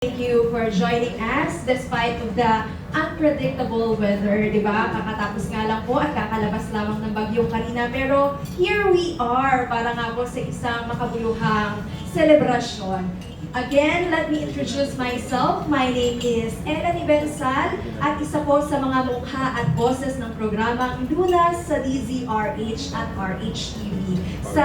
Thank you for joining us despite of the unpredictable weather, di ba? Kakatapos nga lang po at kakalabas lamang ng bagyong kanina. Pero here we are para nga po sa isang makabuluhang selebrasyon. Again, let me introduce myself. My name is Elanie Bensal at isa po sa mga mukha at boses ng programang Lunas sa DZRH at RHTV. Sa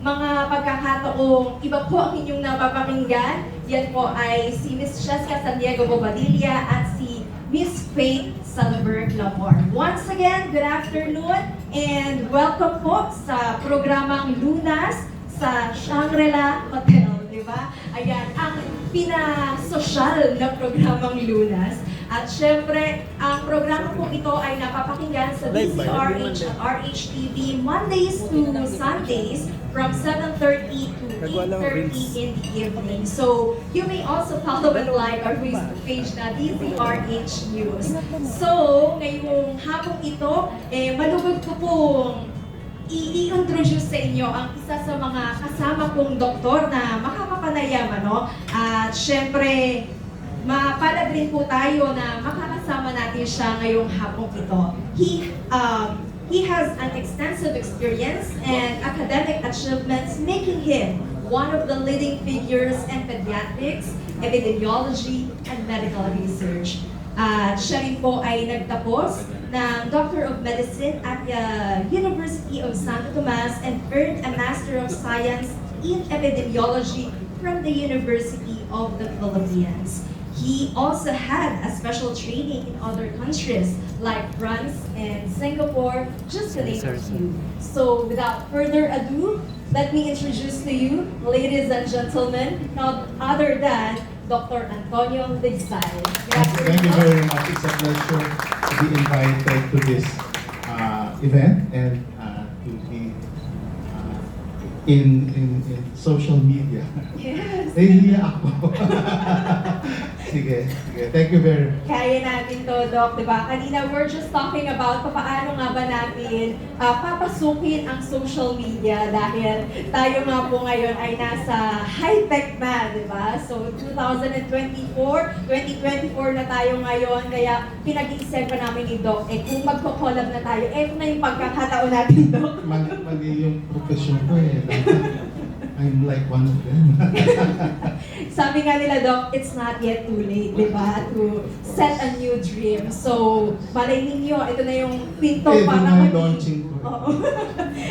mga pagkakataong iba po ang inyong napapakinggan, yan po ay si Miss Cheska San Diego Bobadilla at si Miss Faith Salberg Lamor. Once again, good afternoon and welcome po sa programang Lunas sa Shangri-La Hotel, di ba? Ayan, ang pinasosyal na programang Lunas. At syempre, ang programa po ito ay napapakinggan sa DZRH at RHTV Mondays to Sundays from 7:30 to 8:30 in the evening. So, you may also follow and like our Facebook page na DZRH News. So, ngayong hapong ito, malugod ko pong i-introduce sa inyo ang isa sa mga kasama kong doktor na makakapanayam, ano? At syempre, mapalad rin po tayo na makakasama natin siya ngayong hapong ito. He has an extensive experience and academic achievements making him one of the leading figures in pediatrics, epidemiology, and medical research. Siya rin po ay nagtapos ng Doctor of Medicine at the University of Santo Tomas and earned a Master of Science in Epidemiology from the University of the Philippines. He also had a special training in other countries like France and Singapore, just to name a few. So without further ado, let me introduce to you, ladies and gentlemen, not other than Dr. Antonio Ligsay. Thank you very much. It's a pleasure to be invited to this event and to be in social media. Yes. Nahihiya ako. Sige. Thank you very much. Kaya natin to, Doc, di ba? Kanina, we're just talking about paano nga ba natin papasukin ang social media dahil tayo nga po ngayon ay nasa high-tech na, di ba? So, 2024 na tayo ngayon, kaya pinag-iisip pa namin ni Doc, kung magko-collab na tayo, ito na yung pagkakataon natin, Doc. Mali yung profession ko eh. I'm like one of them. Sabi nga nila, Doc, it's not yet too late, di ba? To set a new dream. So, malay ninyo, ito na yung pinto para na launching ko. Oo.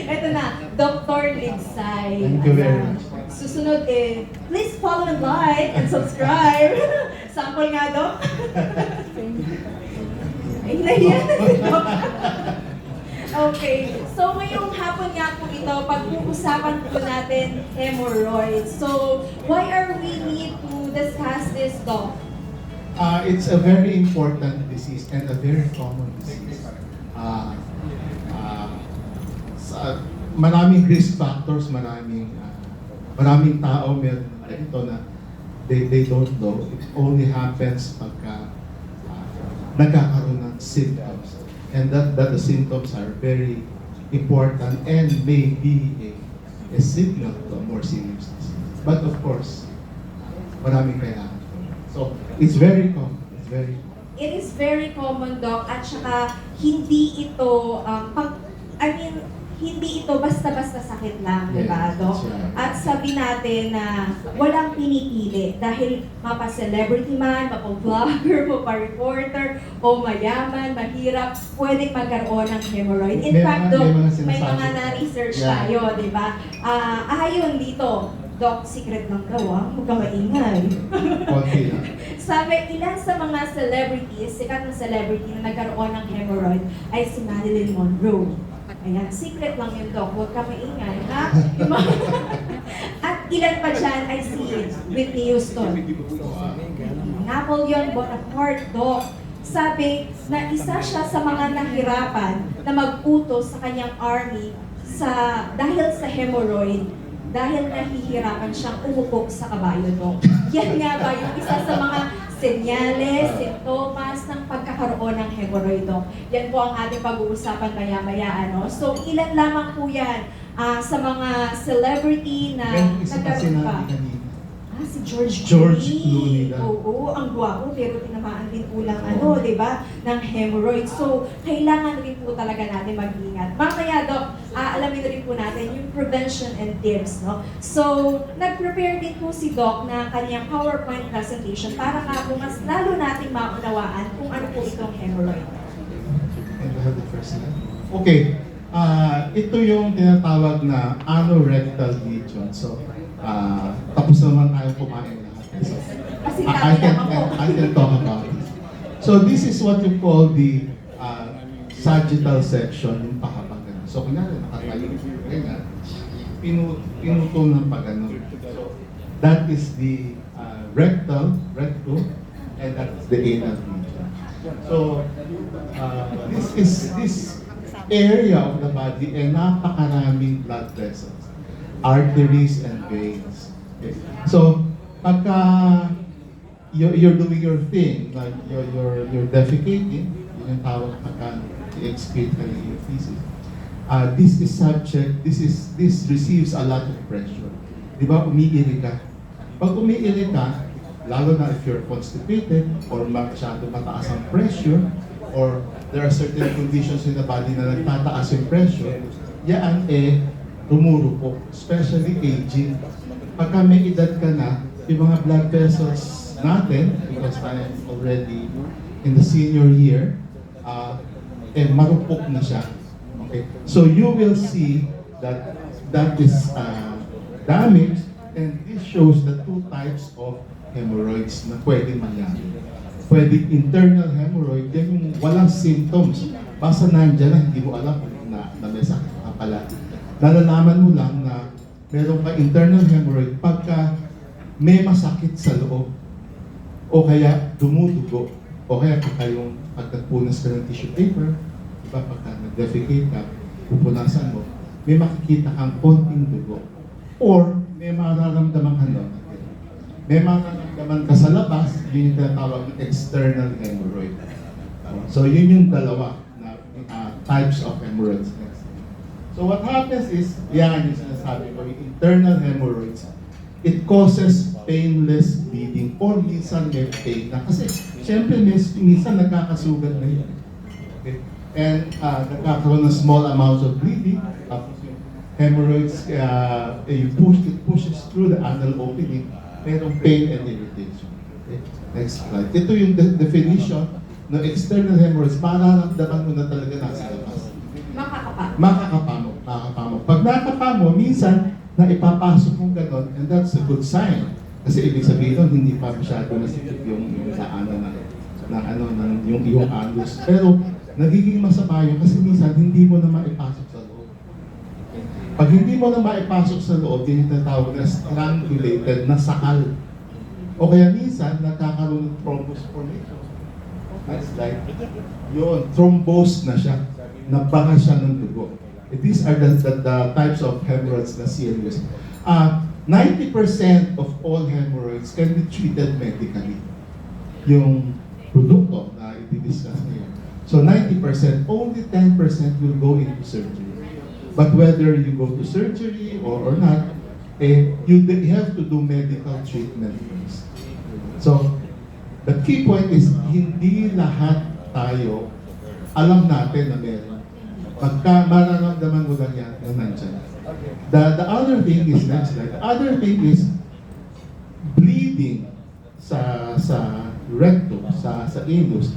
Ito na, Dr. Ligsay. Thank you very much. Susunod please follow and like and subscribe. Sample nga, Doc. Ay, nahiyan. Okay, so ngayong hapon nga po ito, pag-uusapan po natin hemorrhoids. So, why are we need to discuss this, Doc? It's a very important disease and a very common disease. Maraming risk factors, maraming tao meron ito na they don't know. It only happens pagka nagkakaroon ng symptoms. And that the symptoms are very important and may be a signal to a more serious disease. But of course, maraming kailangan. So, it's very common. It's very common. It is very common, Doc, at saka hindi ito, hindi ito basta-basta sakit lang, di ba, Yeah, Doc? that's right. At sabi natin na walang pinipili dahil mapa-celebrity man, mapa-vlogger, mapa-reporter, o mayaman, mahirap, pwedeng magkaroon ng hemorrhoid. In fact, Doc, may mga na-research tayo, di ba? Ayon dito, Doc, secret lang daw, huwag ka maingay. Konti lang. Sabi, ilan sa mga celebrities, sikat na celebrity na nagkaroon ng hemorrhoid ay si Marilyn Monroe. Ayan, secret lang yun, Doc. Huwag ka maingay, ha? At ilan pa dyan ay si Whitney Houston. Napoleon Bonaparte, Doc. Sabi na isa siya sa mga nahirapan na mag-utos sa kanyang army dahil sa hemorrhoid, dahil nahihirapan siyang umupo sa kabayo, Doc. Yan nga ba yung isa sa mga senyales, sintomas ng pagkakaroon ng hemorrhoid, Doc? Yan po ang ating pag-uusapan maya-maya, ano? So, ilan lamang po yan sa mga celebrity na Yung isa pa nagkaroon pa. sinabi kanina, Si George George Clooney na. Oo, ang gwapo pero tinamaan din po lang di ba, ng hemorrhoids. So, kailangan rin po talaga natin mag-ingat. Mamaya, Doc, alamin na rin po natin yung prevention and tips, no? So, nag-prepare din po si Doc na kanyang PowerPoint presentation para nga po mas lalo nating maunawaan kung ano po itong hemorrhoid. And I have the first slide. Okay. Ito yung tinatawag na anorectal lesion. So, tapos naman tayo kumain lahat. So, Kasi I can talk about it. So, this is what you call the sagittal section, yung pahabang ganun. So, kunyari, nakatayo, ganyan, pinutol ng pagano. So, that is the rectum, and that's the anal region. So, this area of the body ay napakaraming blood vessels, arteries and veins. Okay. So, pagka you're doing your thing, like you're defecating, yun yung tawag pagka i-excrete ka ng your feces. This receives a lot of pressure. Di ba, umiiri ka. Pag umiiri ka, lalo na if you're constipated or masyado mataas ang pressure, or there are certain conditions in the body na nagtataas yung pressure, yan tumurupok, especially aging. Pagka may edad ka na, yung mga blood vessels natin, because I am already in the senior year, marupok na siya. Okay? So you will see that is damaged, and this shows the two types of hemorrhoids na pwedeng mangyari. Pwede internal hemorrhoid, yan yung walang symptoms. Basta nandiyan na, hindi mo alam na may sakit ka pala. Nalalaman mo lang na meron ka internal hemorrhoid pagka may masakit sa loob. O kaya dumudugo. O kaya pag nagpunas ka ng tissue paper, diba, pagka nag-defecate ka, pupunasan mo, may makikita kang konting dugo. Or may mararamdaman ka doon. May mararamdaman ka sa labas, yun yung tinatawag ng external hemorrhoid. So yun yung dalawa na types of hemorrhoids. So what happens is, yan yung sinasabi ko, yung internal hemorrhoids, it causes painless bleeding or minsan may pain na. Kasi syempre minsan nagkakasugat na yun. Okay? And nagkakaroon ng small amounts of bleeding. Hemorrhoids, it pushes through the anal opening, merong pain and irritation. Okay? Next slide. Ito yung definition ng external hemorrhoids. Mararamdaman mo na talaga nasa labas. Makakapamok. Pag nakapamo, minsan na ipapasok mong gano'n, and that's a good sign. Kasi ibig sabihin nun, hindi pa masyado nasikip yung daanan yung anus. Pero nagiging masama yun kasi minsan hindi mo na maipasok sa loob. Pag hindi mo na maipasok sa loob, yun yung tinatawag na strangulated, na sakal. O kaya minsan, nagkakaroon ng thrombus formation. Next slide. Yun, thrombose na siya. Nabanga siya ng dugo. These are the types of hemorrhoids na serious. 90% of all hemorrhoids can be treated medically. Yung produkto na i-discuss ngayon. So 90%, only 10% will go into surgery. But whether you go to surgery or not, you have to do medical treatment first. So the key point is, hindi lahat tayo alam natin na meron. Pagka mararamdaman mo lang yan, na nandyan. The other thing is, next slide, the other thing is bleeding sa rectum, sa anus,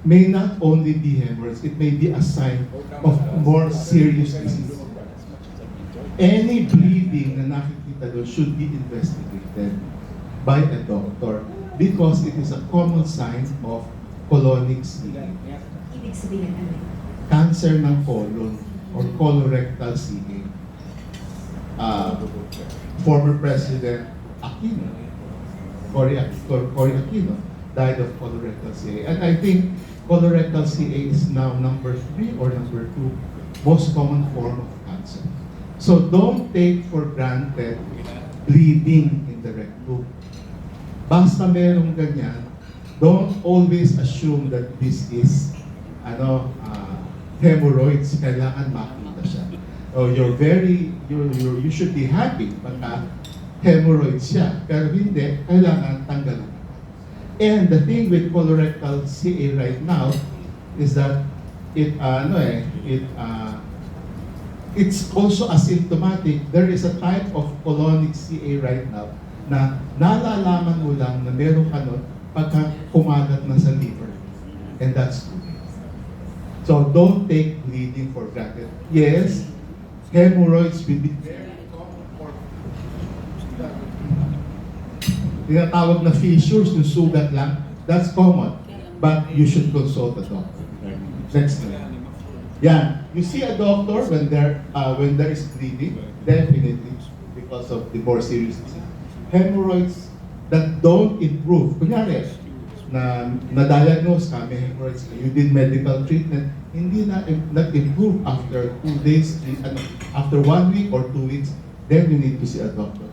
may not only be hemorrhoids, it may be a sign of more serious disease. Any bleeding na nakikita doon should be investigated by a doctor because it is a common sign of colonic CA. Ibig sabihin ano? Cancer ng colon or colorectal CA. Former President Aquino, Cory Aquino, died of colorectal CA. And I think colorectal CA is now number 3 or number 2 most common form of cancer. So don't take for granted bleeding in the rectum. Basta merong ganyan, don't always assume that this is hemorrhoids, kailangan makita siya. So you should be happy pagka hemorrhoids siya. Pero hindi, kailangan tanggalan. And the thing with colorectal CA right now is that it's also asymptomatic. There is a type of colonic CA right now na nalalaman mo lang na meron ka nun pagka kumagat na sa liver. And that's good. So don't take bleeding for granted. Yes, hemorrhoids will be very common for tinatawag na fissures, yung sugat lang. That's common. But you should consult a doctor. Next slide. Yeah, you see a doctor when there is bleeding, definitely because of the more serious disease. Hemorrhoids that don't improve. Kunyari, na-diagnose ka, may hemorrhoids, you did medical treatment, hindi na nag-improve after 2 days, after 1 week or 2 weeks, then you need to see a doctor.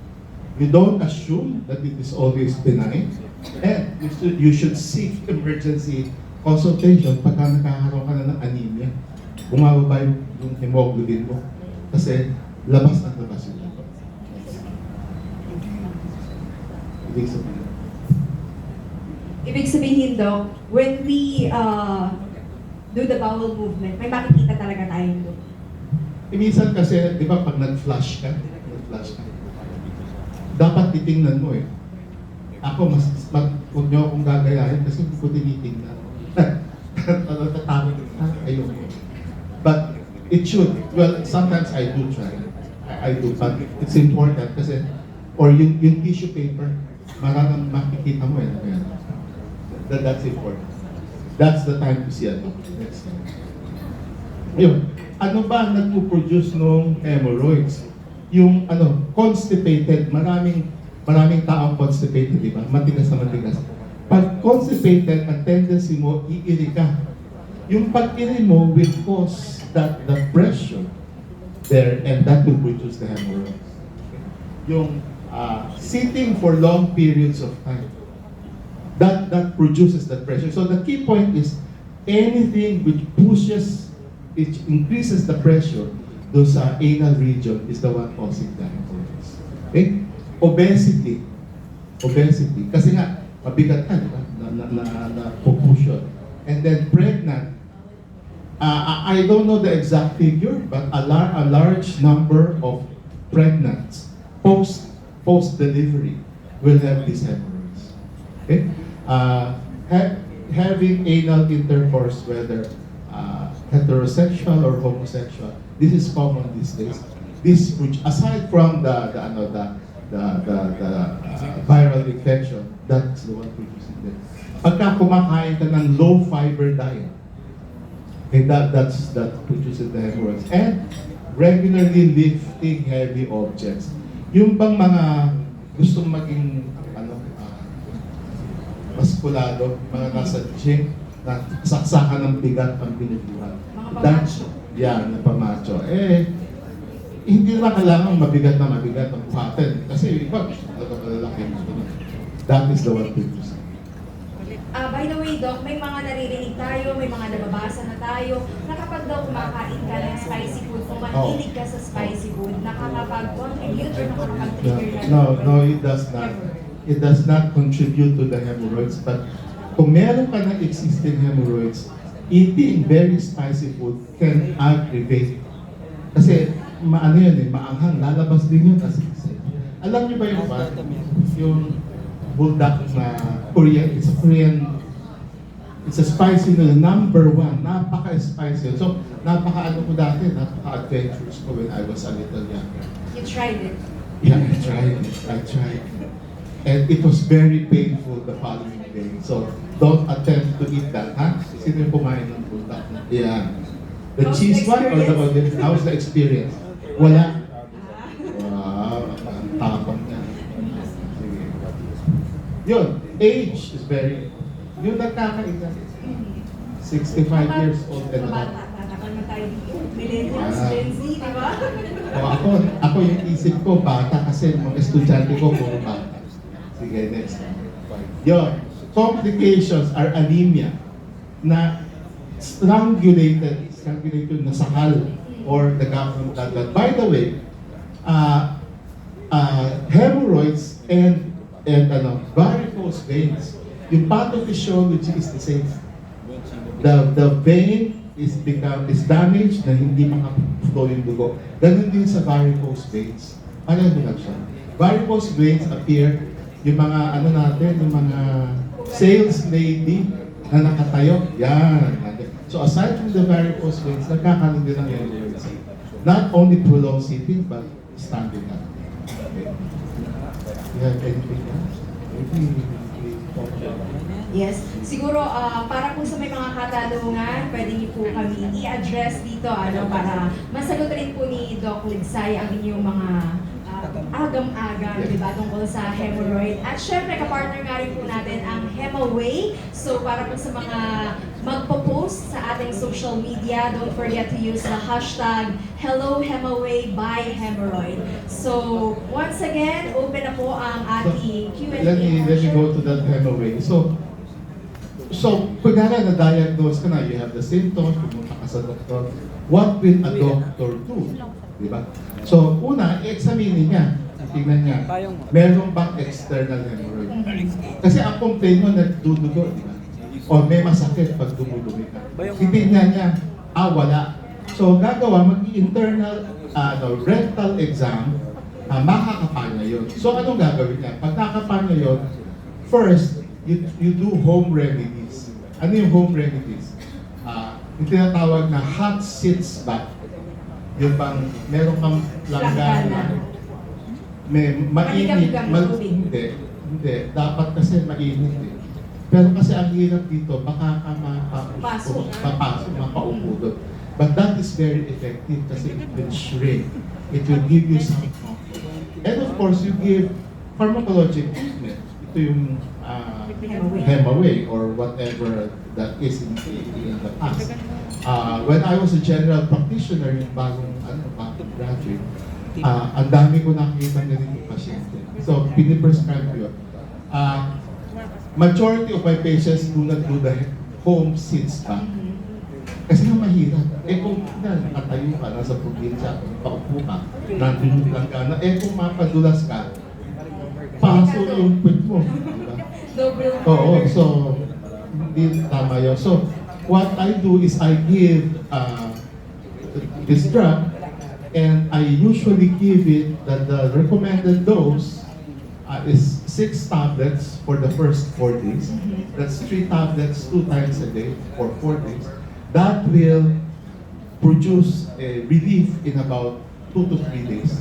You don't assume that it is always benign, and you should seek emergency consultation pagka nakakaroon ka na ng anemia. Bumababa yung hemoglobin mo kasi labas ng labas yun. Ibig sabihin, Doc, when we do the bowel movement, may makikita talaga tayo doon. Minsan kasi, di ba, pag nag-flush ka, dapat titingnan mo eh. Ako, huwag niyo akong gagayahin kasi hindi ko tinitingnan. Tatakot ka, ayun. But it should, well, sometimes I do try. I do, but it's important kasi, or yung tissue paper, maraming makikita mo eh. That's important. That's the time to see a doctor. Next time. Yun. Ano ba ang nagpo-produce ng hemorrhoids? Yung constipated, maraming taong constipated, di ba? Matigas na matigas. Pag constipated, ang tendency mo, iiri ka. Yung pag-iri mo will cause the pressure there, and that will produce the hemorrhoids. Yung sitting for long periods of time, that produces that pressure. So the key point is anything which increases the pressure doon sa anal region is the one causing the hemorrhoids. Okay? Obesity. Kasi nga, mabigat ka, diba? Na push yun. And then pregnant. I don't know the exact figure, but a large number of pregnants post-delivery will have these hemorrhoids. Okay? Having anal intercourse, whether heterosexual or homosexual, this is common these days. This, which aside from the viral infection, that's the one producing it. Pagka kumakain ka ng low fiber diet, okay, that produces the hemorrhoids. And regularly lifting heavy objects. Yung bang mga gustong maging maskulado, mga nasa gym, na saksakan ng bigat ang binubuhat. Mga pamacho. Yan, na pamacho. Hindi naman kailangan mabigat ang buhatin. Kasi iba, malalaki. That is the one to use. By the way, Doc, may mga naririnig tayo, may mga nababasa na tayo, na kapag daw kumakain ka ng spicy food, kung mahilig ka sa spicy food, nakakapag-contribute or nakakapag-trigger na? No, it does not. It does not contribute to the hemorrhoids, but kung meron ka ng existing hemorrhoids, eating very spicy food can aggravate. Kasi maanghang, lalabas din yun. Alam niyo ba yung bulldog na Korean, it's a spicy noodle, number 1, napaka-spicy. So, napaka-ano ko dati, napaka-adventurous ko when I was a little younger. You tried it? Yeah, I tried. And it was very painful the following day. So, don't attempt to eat that, ha? Sino yung kumain ng bulldog? Yeah. The How's cheese the one or the experience? how's the experience? Wala. Wow, ang tapang niya. Sige. Yun, age is very, yung nagkakaita, 65 years old and above. Bata pa naman tayo dito. Millennials, Gen Z, di ba? Ako yung isip ko, bata kasi mga estudyante ko, puro bata. Sige, next. Yun, complications are anemia na strangulated na sakal or the gap ng blood. By the way, hemorrhoids and varicose veins. Yung pathophysiology is the same. The vein is damaged na hindi makapflow yung dugo. Ganun din sa varicose veins. Ano mo lang siya? Varicose veins appear yung mga yung mga sales lady na nakatayo. Yan. So aside from the varicose veins, nagkakaroon din ng hemorrhoids. Not only prolonged sitting, but standing up. Okay. You have anything else? Yes, siguro para po sa may mga katanungan, pwede niyo po kami i-address dito para masagot rin po ni Doc Ligsay ang inyong mga agam-agam, di ba, tungkol sa hemorrhoid. At syempre, kapartner nga rin po natin ang Hemaway. So para po sa mga magpo-post sa ating social media, don't forget to use the hashtag #HelloHemawayByHemorrhoid. So once again, open na po ang ating Q&A. Let me go to that Hemaway. So, kunyari na-diagnose ka na, you have the symptoms, pumunta ka sa doktor, what will a doctor do? Diba? So, una, i-examine niya. Tingnan niya, meron bang external hemorrhoid? Kasi ang complaint mo, nagdudugo, di ba? O may masakit pag dumudumi ka. Titignan niya, wala. So, gagawa, mag-internal rectal exam, makakapa niya yun. So, anong gagawin niya? Pag nakapa niya yun, first, you do home remedies. Ano yung home remedies? Yung tinatawag na hot sitz bath. Yung bang meron kang langgana, may mainit, hindi, dapat kasi mainit eh. Pero kasi ang hirap dito, baka ka mapaupo doon. But that is very effective kasi it will shrink. It will give you some comfort. And of course, you give pharmacologic treatment. Ito yung Hemaway or whatever that is in the past. When I was a general practitioner, yung bagong graduate, ang dami ko nakikita ganito pasyente. So, piniprescribe ko yun. Majority of my patients do not do the home sitz bath. Kasi nga mahirap. Kung nakatayo ka, nasa probinsya, paupo ka, nandun lang ka, kung mapadulas ka, paso yung pwit mo. Diba? Oo, so, hindi tama yun. So, what I do is I give this drug, and I usually give it that the recommended dose is 6 tablets for the first 4 days. That's 3 tablets 2 times a day for 4 days. That will produce a relief in about 2 to 3 days.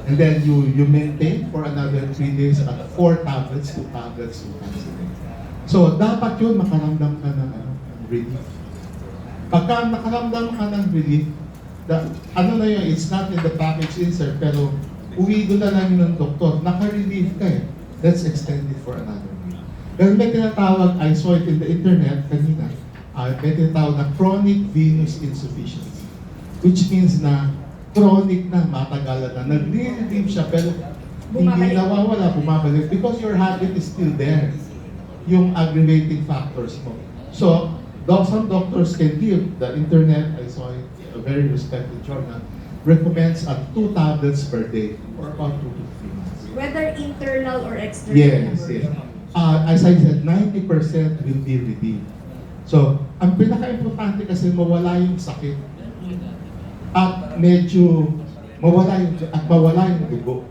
And then you maintain for another 3 days at 4 tablets, 2 tablets 2 times a day. So dapat yun makaramdam ka ng relief. Pagka nakaramdam ka ng relief, it's not in the package insert, pero uwi doon na lang ng doktor, naka-relief ka eh. Let's extend it for another week. Pero may tinatawag, I saw it in the internet kanina, may tinatawag na chronic venous insufficiency. Which means na chronic na, matagalan na, nagre-relieve siya, pero hindi nawawala, bumabalik, because your habit is still there. Yung aggravating factors mo. So, some doctors can give, the internet, I saw it, a very respected journal, recommends 2 tablets per day for about 2 to 3 months. Whether internal or external? Yes. As I said, 90% will be relieved. So, ang pinaka-importante kasi mawala yung sakit. At medyo mawala yung dugo.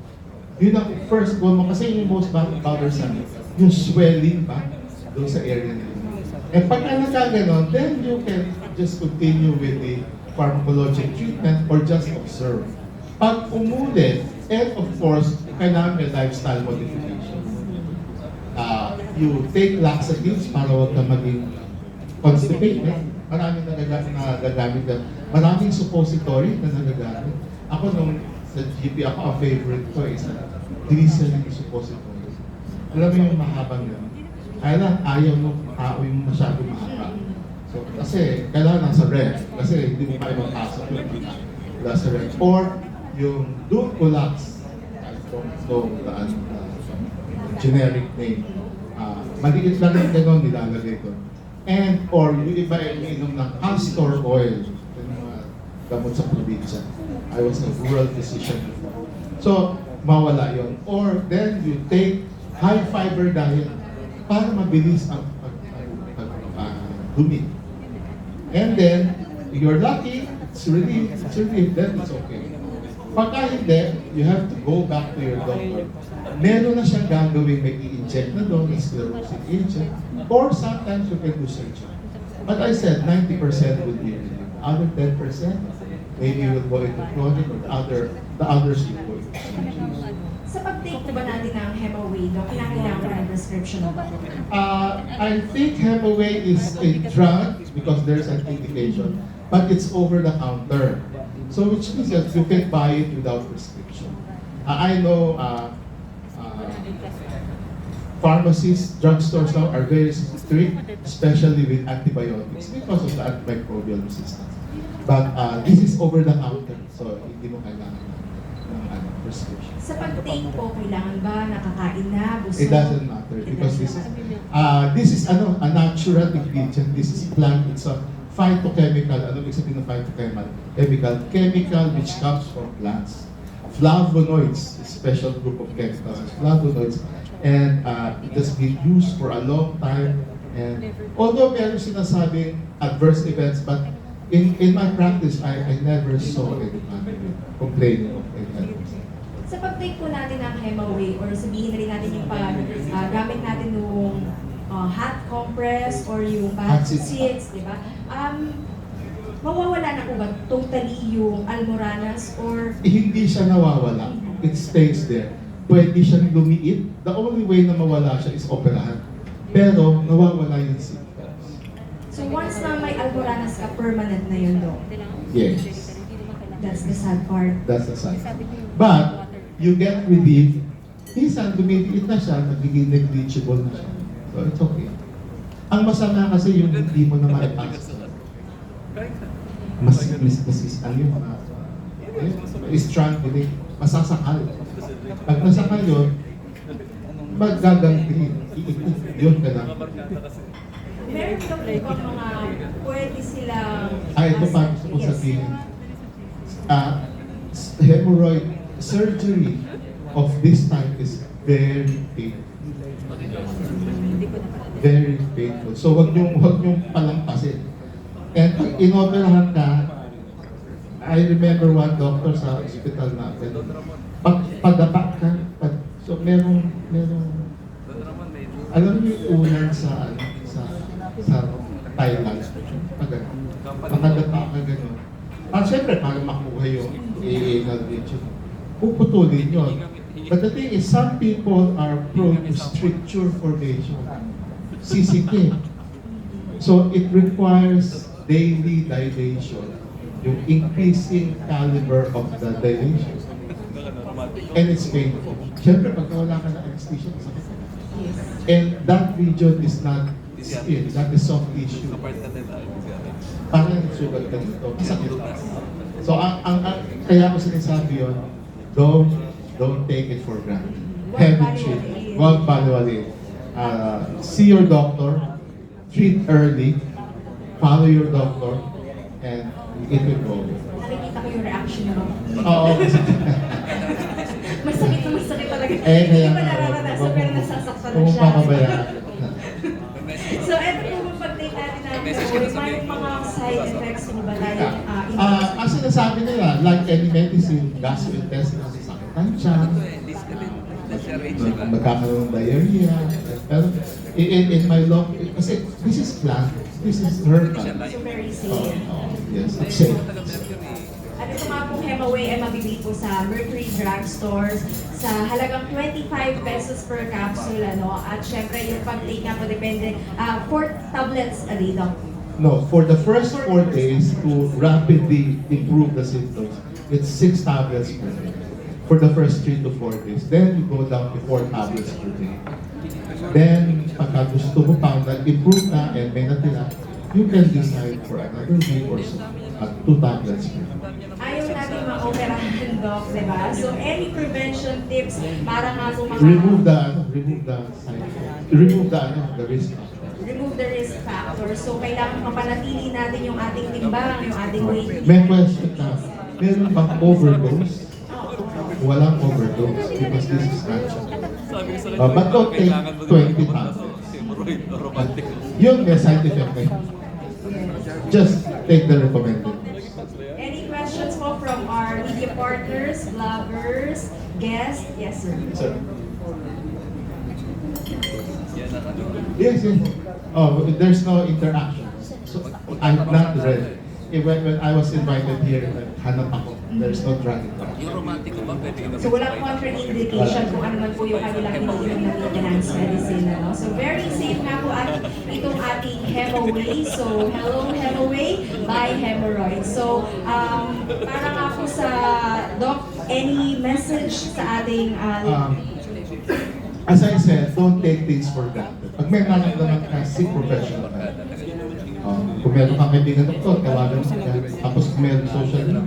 Yun ang first goal mo kasi yung most bothersome, yung swelling ba doon sa area nila. And pag nagkaganon, then you can just continue with the pharmacologic treatment or just observe. Pag umulit, and of course, kailangan may lifestyle modification. You take laxatives para huwag ka maging constipated. Maraming nagagamit na. Maraming suppository na nagagamit. Ako nung sa GP, ang favorite ko is glycerin suppository. Alam mo yung mahabang yun? Kaya lang, ayaw mo tao yung masyado mahaba. So, kasi kailangan nasa ref. Kasi hindi mo kaya magpasok yung nasa ref. Or yung Dulcolax, I don't know the generic name. Maliit lang yung gano'n nilalagay ko. And, or yung iba ay umiinom ng castor oil. Yung gamot sa probinsya. I was a rural physician before. So, mawala yon. Or then you take high fiber diet para mabilis ang dumi. And then, you're lucky, it's relief, then it's okay. Pagka hindi, you have to go back to your doctor. Meron na siyang gagawin, may i-inject na doon, may sclerosing agent, or sometimes you can do surgery. But I said 90% will be relief. Other 10%, maybe you will go into chronic, or the others will go into surgery. Sa pag-take po ba natin ng Hemaway, Doc, kailangan ko ng prescription ng doctor? I think Hemaway is a drug because there's an indication, but it's over the counter. So which means that you can buy it without prescription. I know pharmacies, drugstores now are very strict, especially with antibiotics because of the antimicrobial resistance. But this is over the counter, so hindi mo kailangan ng prescription. Sa pag-take po, kailangan ba nakakain na, busog? It doesn't matter because this is a natural ingredient. This is plant. It's a phytochemical. Ano ibig sabihin ng phytochemical? Chemical which comes from plants. Flavonoids, a special group of chemicals. Flavonoids, and it has been used for a long time. And although meron sinasabing adverse events, but in my practice, I never saw anyone complaining of any adverse events. Sa pag-take po natin ng Hemaway, or sabihin na rin natin yung gamit natin yung hot compress or yung bath seats, di ba? Mawawala na po ba totally yung almoranas or... Hindi siya nawawala. It stays there. Pwede siyang lumiit. The only way na mawala siya is operahan. Pero nawawala yung symptoms. So once na may almoranas ka, permanent na yun, Doc? Yes. That's the sad part. That's the sign. But, you get relief, minsan lumiliit na siya, nagiging negligible na siya. So it's okay. Ang masama kasi yung hindi mo na ma-pass. Mas strangling, masasakal. Pag nasakal yun, magaganti, iikot, yun ka lang. Meron daw po ba mga pwede silang... Ito pa gusto kong sabihin. Hemorrhoid surgery of this type is very painful. Very painful. So wag niyong palampasin. And pag inoperahan ka, I remember one doctor sa hospital natin, pagdapa ka, so merong, alam niyo yung unan sa Thailand, pagdapa ka gano'n. Siyempre, para makuha yung anal region, puputulin yun. But the thing is, some people are prone to stricture formation, CCK. So it requires daily dilation, yung increasing caliber of the dilation. And it's painful. Siyempre, pag wala ka na anesthesia, masakit. And that region is not skin, that is soft tissue. Parang sugat ka dito, masakit. So, kaya ko sinasabi yun, don't take it for granted. Heavy treat. Huwag baliwaliin. See your doctor, treat early, follow your doctor, and it will go. Nakikita ko yung reaction mo. Oo. Masakit na masakit talaga. Kaya Hindi pa nararanasan pero nasasaktan na kung siya. papabayaan. So, eto po yung pag-take natin ng may mga side effects mo ba tayo? Ang sinasabi nila, like any medicine, gastrointestinal, sakit ng tiyan, magkakaroon ng diarrhea. Pero in my long, kasi this is plant, this is herbal. So, very safe. Yes, it's safe. At ito nga pong Hemaway ay mabibili po sa Mercury Drugstores sa halagang 25 pesos per capsule. At syempre yung pag-take nga po depende, 4 tablets a day daw. No, for the first 4 days to rapidly improve the symptoms, it's 6 tablets per day. For the first 3 to 4 days. Then you go down to 4 tablets per day. Then, pagka gusto mo pang nag-improve na and may natira, you can decide for another week or so at 2 tablets per day. Ayaw natin ma-operahan, Doc, diba? So, any prevention tips para nga po Remove the side effect. Remove the risk factor. remove the risk factor. So, kailangan mapanatili natin yung ating timbang, yung ating weight. May question na, meron bang overdose? walang overdose because this is natural. Sabi ko sa But don't take kailangan mo 20 ng tablets. hemorrhoid o romantic. Yun may side effect na yun. Just take the recommended. Any questions po from our media partners, vloggers, guests? Yes, sir. Sir. Yan ang ano. Yes, yes. Oh, there's no interaction. So I'm not ready. When I was invited here, hanap ako. There's no drug interaction. Yung romantic ko ba, pwede ka So walang contraindication kung ano man po yung kanilang iniinom na maintenance medicine. Ano? So very safe nga po at itong ating Hemaway. So hello Hemaway by Hemorrhoids. So para nga po sa Doc, any message sa ating As I said, don't take things for granted. Pag may nararamdaman ka, seek professional help. Kung meron kang kaibigan doktor, tawagan mo siya. Tapos kung meron social media,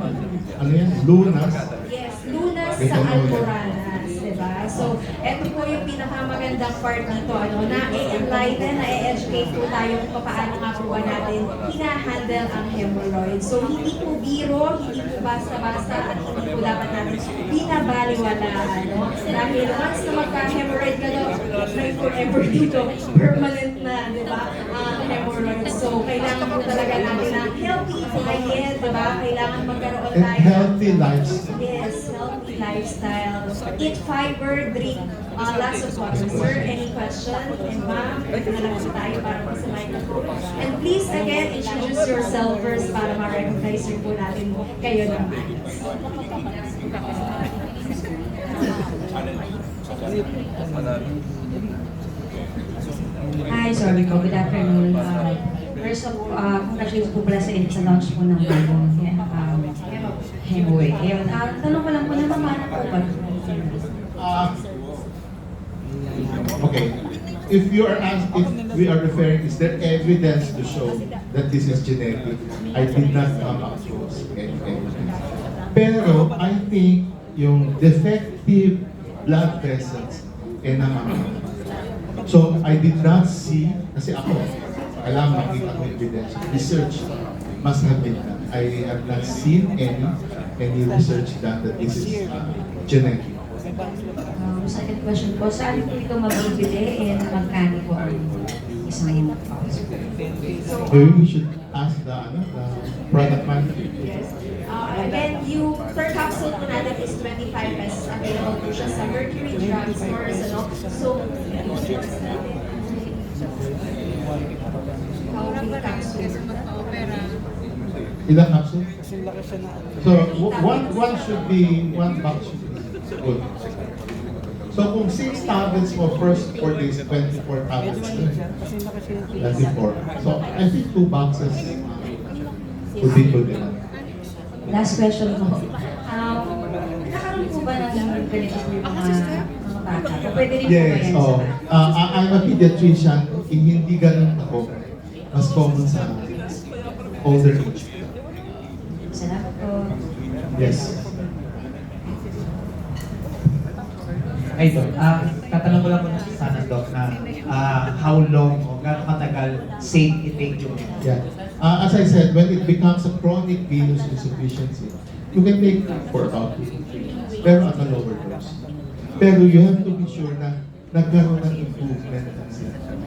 ano yan? Lunas. Yes, Lunas sa Almoranas, diba? So, eto po yung pinakamagandang part dito, ano, na-enlighten, na-educate po tayo kung paano nga po ba natin hinahandle ang hemorrhoids. So, hindi po biro, hindi po basta-basta, at hindi po dapat natin binabaliwalaan, no? Dahil once na magka-hemorrhoid ka daw, may forever dito, permanent na, di ba, ang hemorrhoids. So, kailangan po talaga natin ng healthy diet, di ba? Kailangan magkaroon And tayo. healthy lifestyle. Yes, healthy lifestyle. Eat fiber, drink lots of water. Sir, any question? And ma'am, ito na lang po tayo para po sa microphone. And please, again, introduce yourself first para ma-recognize rin po natin kayo naman. Hi, sorry po. Good afternoon. First of all, congratulations po pala sa launch po ng bagong Hemaway. Tanong ko lang po, namamana po ba? Okay. If we are referring, is there evidence to show that this is genetic? I did not come across any evidence. Pero I think yung defective blood vessels namamagitan. So I did not see, kasi ako, kailangan makita ko evidence. Research must have been done. I have not seen any research done that this is genetic. Second question po, saan po ito mabibili and magkano po ang isang Maybe we should ask the product manager. Yes. Again, yung per capsule po natin is 25 pesos. Available po siya sa Mercury Drug Stores. Ano? So, how many capsules? Ilang capsule? So one should be, one box should be good. So kung 6 tablets for first 4 days, 24 tablets, that's it 4. So I think 2 boxes would be good enough. Last question po. Nakaroon po ba ng ganito po yung mga bata? O pwede rin po ba Yes, yan oh. sa I'm a pediatrician, hindi ganun ako. Mas common sa older age. Salamat po. Yes. Ay, Doc, tatanong ko lang muna sana, Doc, na how long o gaano katagal safe i-take yung Yeah. As I said, when it becomes a chronic venous insufficiency, you can take it for about 2 to 3 months, pero at a lower dose. Pero you have to be sure na nagkaroon ng improvement ng symptoms.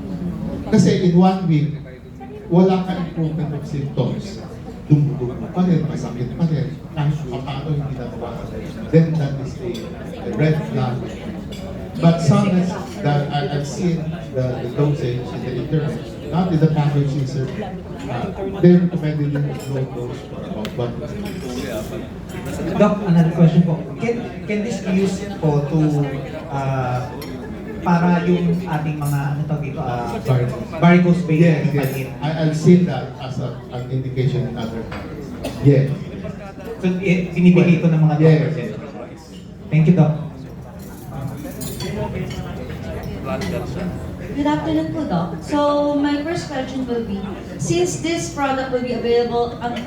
Kasi in 1 week, wala ka improvement of symptoms. Dumudugo pa rin, masakit pa rin, kahit paano hindi nabawasan. Then that is a red flag. But some that I've seen the dosage in the internet, not in the package insert, they recommended it at low dose for about 1 to 2 weeks. Doc, another question po. Can this be used po to para yung ating mga ano tawag dito, varicose vein Yes, yung yes. maliit? I've seen that as an indication in other countries. Yes. So, binibigay ko ng mga Yes. doctors. Yes. Thank you, Doc. Good afternoon po, Doc. So, my first question will be, since this product will be available on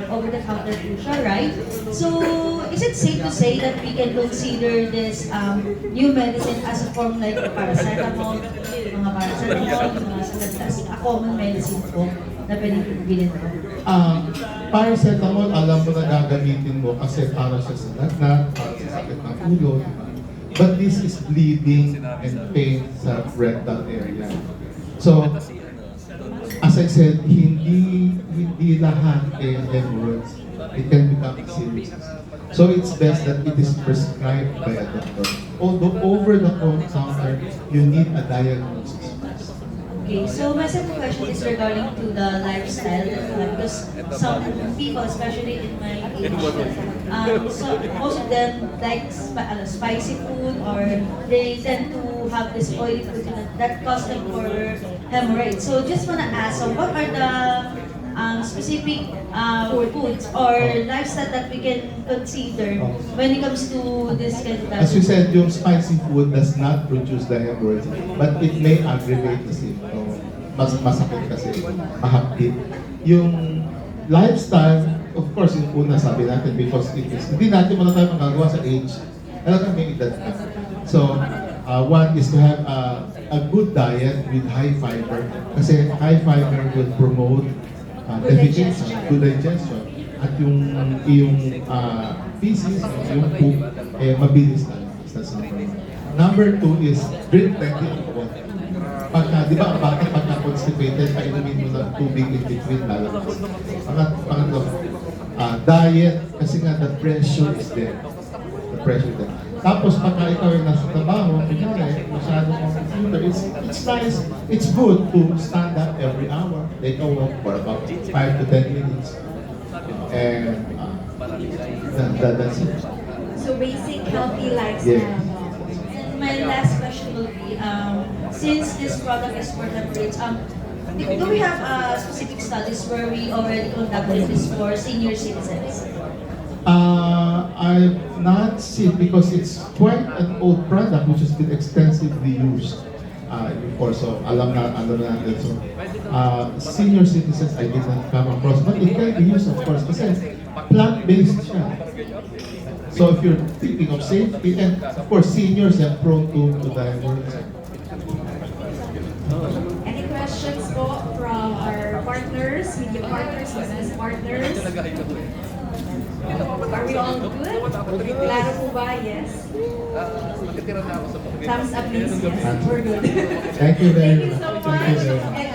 over-the-counter po siya, right? So, is it safe to say that we can consider this new medicine as a form like paracetamol, mga as a common medicine po na pwedeng bilhin po? Paracetamol, alam mo na gagamitin mo kasi para sa lagnat, para sa sakit ng ulo, di ba? But this is bleeding and pain sa rectal area. So, as I said, hindi lahat ay hemorrhoids. It can become serious. So it's best that it is prescribed by a doctor. Although over the counter, you need a diagnosis. Okay, so my second question is regarding to the lifestyle because some people, especially in my age, so most of them like spicy food or they tend to have this oily food that cause them for hemorrhoids. So just wanna ask, so what are the specific foods or lifestyle that we can consider when it comes to this kind of As you said, yung spicy food does not produce the hemorrhoids, but it may aggravate the symptom. Masakit kasi, mahapdi. Yung lifestyle, of course, yung una sabi natin, because it is, hindi natin muna tayo magagawa sa age, talagang may edad na. So, one is to have a good diet with high fiber, kasi high fiber will promote defecation, good digestion, at yung feces, yung poop, mabilis na. That's number two is drink plenty of water. Di ba ang bata pagka constipated, painumin mo ng tubig in between lalabas. Pangatlo, diet, kasi nga the pressure is there. The pressure is there. Tapos pagka ikaw ay nasa trabaho, kunyari, masyado kong computer, it's nice, it's good to stand up every hour, take a walk for about 5 to 10 minutes. And that's it. So basic healthy Yeah. lifestyle. And my last question will be, since this product is for hemorrhoids, do we have specific studies where we already conducted this for senior citizens? I've not seen because it's quite an old product which has been extensively used before. So alam natin. So senior citizens I did not come across, but it can be used of course kasi plant-based siya. So if you're thinking of safety, and of course seniors are prone to diabetes. Any questions po from our partners, media partners, business partners? Are we all good? Klaro po ba? Yes. Thumbs up please. Yes, we're good. Thank you very Thank you much. so Thank you very much. much.